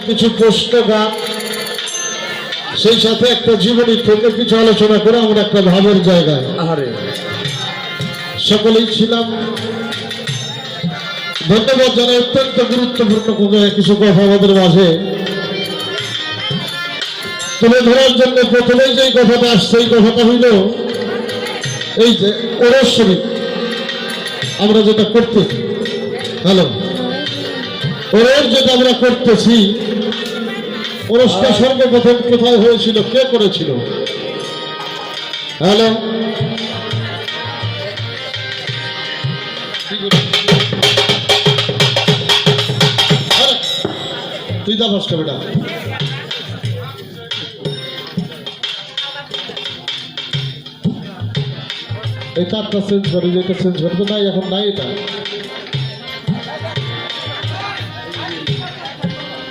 কিছু প্রশ্ন গান সেই সাথে একটা জীবনী থেকে কিছু আলোচনা করে আমরা একটা ভাবের জায়গায় সকলেই ছিলাম। ধন্যবাদ জানাই অত্যন্ত গুরুত্বপূর্ণ কিছু কথা আমাদের মাঝে তুলে ধরার জন্য। প্রথমেই যে কথাটা আসছে এই কথাটা হইল এই যে ওরস্বরী আমরা যেটা করতেছি, হ্যালো, ওরের যেটা আমরা করতেছি, ওরসটা সর্বপ্রথম কোথায় হয়েছিল, কে করেছিল? হ্যালো, তুই দা ফার্স্ট বেটা এই তারটা চেঞ্জ করে, যেটা চেঞ্জ করবে নাই, এখন নাই এটা।